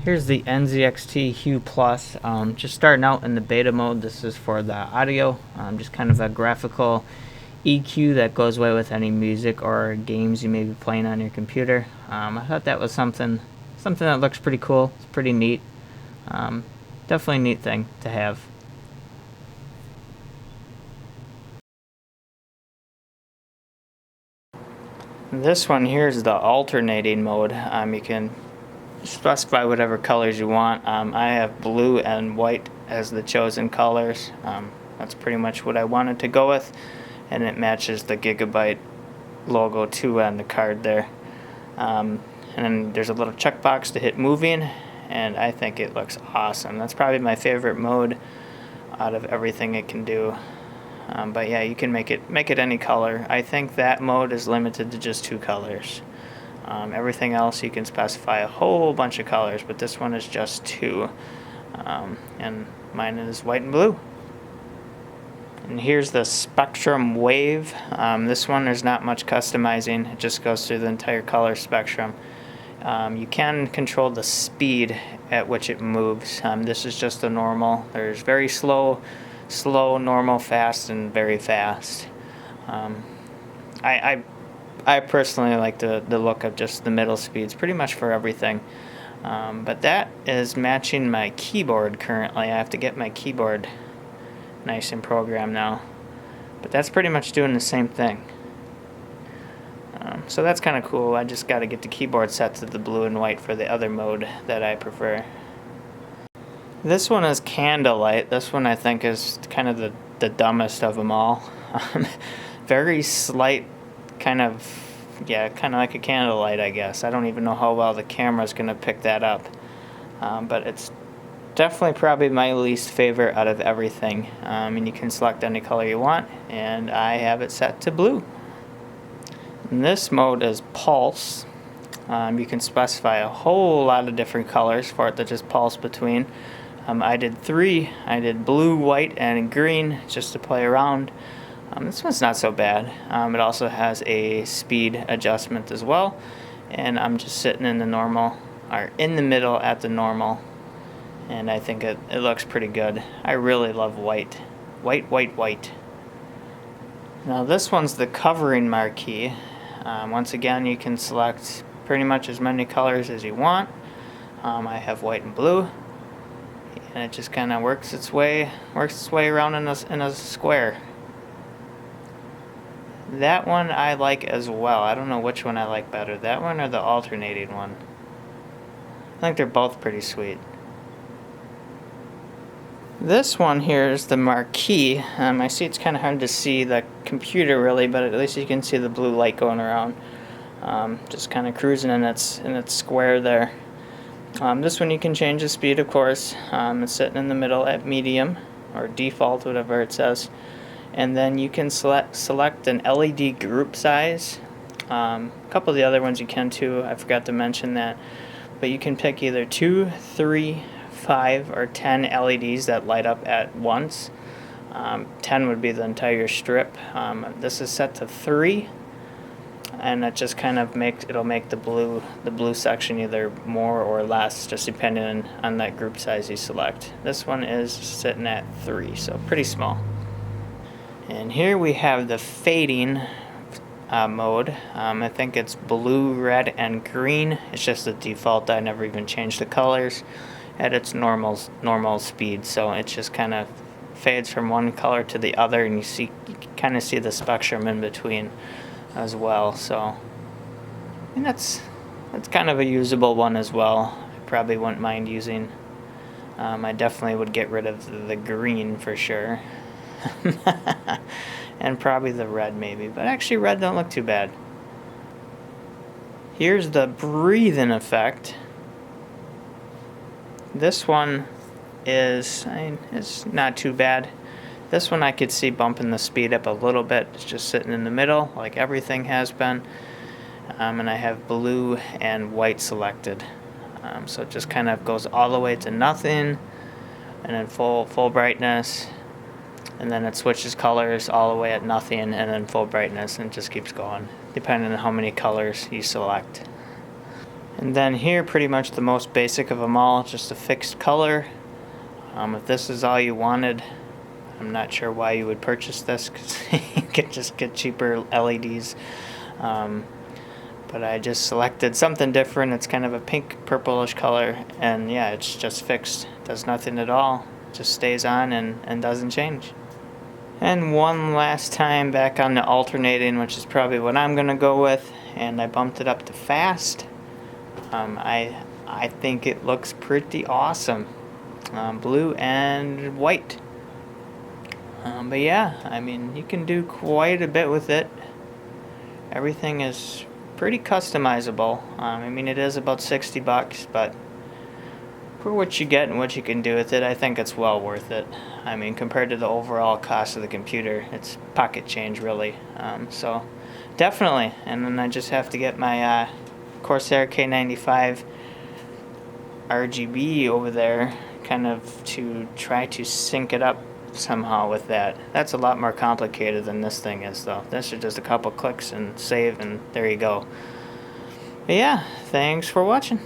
Here's the NZXT Hue Plus. Just starting out in the beta mode. This is for the audio, just kind of a graphical EQ that goes away with any music or games you may be playing on your computer. I thought that was something that looks pretty cool. It's pretty neat. Definitely a neat thing to have. This one here is the alternating mode. You can specify whatever colors you want. I have blue and white as the chosen colors. That's pretty much what I wanted to go with, and it matches the Gigabyte logo too on the card there. And then there's a little checkbox to hit moving, and I think it looks awesome. That's probably my favorite mode out of everything it can do. But yeah, you can make it any color. I think that mode is limited to just 2 colors. Everything else you can specify a whole bunch of colors, but this one is just 2. And mine is white and blue. And here's the spectrum wave. This one there's not much customizing. It just goes through the entire color spectrum. You can control the speed at which it moves. This is just the normal. There's very slow, normal, fast, and very fast. I personally like the look of just the middle speeds pretty much for everything. But that is matching my keyboard currently. I have to get my keyboard nice and programmed now. But that's pretty much doing the same thing. So that's kind of cool. I just got to get the keyboard set to the blue and white for the other mode that I prefer. This one is candlelight. This one I think is kind of the dumbest of them all. Very slight, kind of like a candlelight, I guess. I don't even know how well the camera's going to pick that up. But it's definitely probably my least favorite out of everything. And you can select any color you want, and I have it set to blue. And this mode is pulse. You can specify a whole lot of different colors for it to just pulse between. I did 3. I did blue, white, and green just to play around. This one's not so bad. It also has a speed adjustment as well. And I'm just sitting in the normal, or in the middle at the normal. And I think it looks pretty good. I really love white. White. Now this one's the covering marquee. Once again, you can select pretty much as many colors as you want. I have white and blue. And it just kind of works its way around in a square. That one I like as well. I don't know which one I like better, that one or the alternating one. I think they're both pretty sweet. This one here is the marquee. I see it's kind of hard to see the computer really, but at least you can see the blue light going around. Just kind of cruising in its square there. This one you can change the speed, of course. It's sitting in the middle at medium, or default, whatever it says. And then you can select an LED group size. A couple of the other ones you can too, I forgot to mention that. But you can pick either 2, 3, 5, or 10 LEDs that light up at once. 10 would be the entire strip. This is set to 3. And it just kind of it'll make the blue section either more or less, just depending on that group size you select. This one is sitting at 3, so pretty small. And here we have the fading mode. I think it's blue, red, and green. It's just the default. I never even changed the colors at its normal speed, so it just kind of fades from one color to the other, and you kind of see the spectrum in between as well. So, and that's kind of a usable one as well. I probably wouldn't mind using. I definitely would get rid of the green for sure. And probably the red maybe, but actually red don't look too bad. Here's the breathing effect. This one it's not too bad. This one I could see bumping the speed up a little bit. It's just sitting in the middle like everything has been. And I have blue and white selected. So it just kind of goes all the way to nothing, and then full brightness, and then it switches colors all the way at nothing, and then full brightness, and it just keeps going depending on how many colors you select. And then here, pretty much the most basic of them all, just a fixed color. If this is all you wanted, I'm not sure why you would purchase this, because you could just get cheaper LEDs. But I just selected something different. It's kind of a pink purplish color, and yeah, it's just fixed. Does nothing at all. Just stays on and doesn't change. And one last time back on the alternating, which is probably what I'm gonna go with, and I bumped it up to fast. I think it looks pretty awesome. Blue and white. But yeah, I mean, you can do quite a bit with it. Everything is pretty customizable. I mean, it is about 60 bucks, but for what you get and what you can do with it, I think it's well worth it. I mean, compared to the overall cost of the computer, it's pocket change, really. So definitely. And then I just have to get my Corsair K95 RGB over there, kind of to try to sync it up somehow with that. That's a lot more complicated than this thing is, though. This is just a couple clicks and save, and there you go. But yeah, thanks for watching.